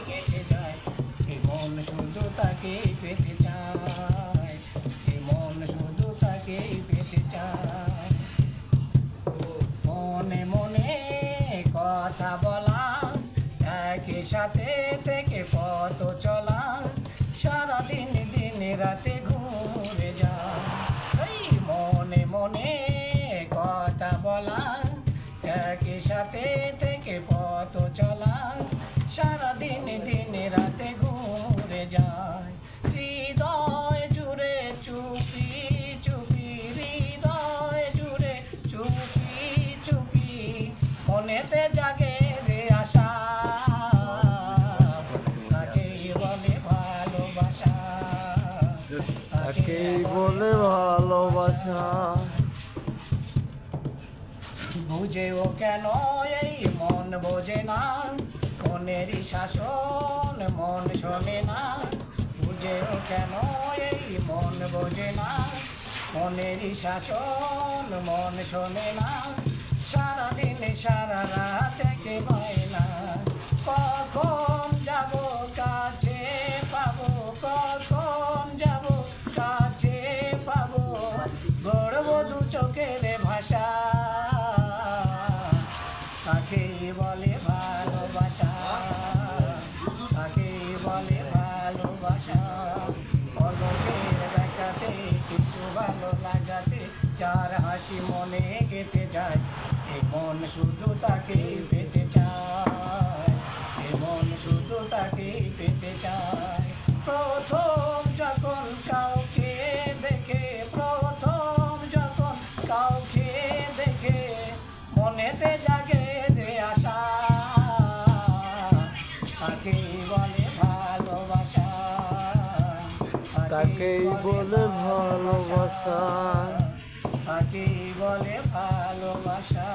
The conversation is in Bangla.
কেটে যায়, এই মন শুধু তাকেই পেতে চায়, এই মন শুধু তাকেই পেতে চায়। মনে মনে কথা বলা, একই সাথে থেকে পথ চলা, সারাদিন দিন রাতে ঘুরে যায়। এই মনে মনে কথা বলা, একই সাথে থেকে পথ চলা, সারাদিন দিন রাতে ঘুরে যায়। হৃদয় জুড়ে চুপি চুপি, হৃদয় জুড়ে চুপি চুপি, মনেতে জাগে যে আশা, তাকেই বলে ভালোবাসা, তাকেই বলে ভালোবাসা। বুঝেও কেন এই মন বোঝে না, মনেরই শাসন মন শোনে না। বুঝেও কেন এই মন বোঝে না, মনেরই শাসন মন শোনে না। সারাদিন সারা রাত থেকে পায় না, কখন যাব কাছে পাবো, কখন যাব কাছে পাবো, গড়ব দু চোখের ভাষা, তাকেই বলে ভালোবাসা, তাকেই বলে ভালোবাসা। পলকের দেখাতে কিছু ভালো লাগাতে, যার হাসি মনে গেঁথে যায়, এই মন শুধু তাকেই পেতে চায়, এই মন শুধু তাকেই পেতে চায়। প্রথম যখন কাউকে দেখে, প্রথম যখন কাউকে দেখে, মনেতে জাগে যে আশা, তাকেই বলে ভালোবাসা, তাকেই বলে ভালোবাসা। তাকেই বলে ভালোবাসা।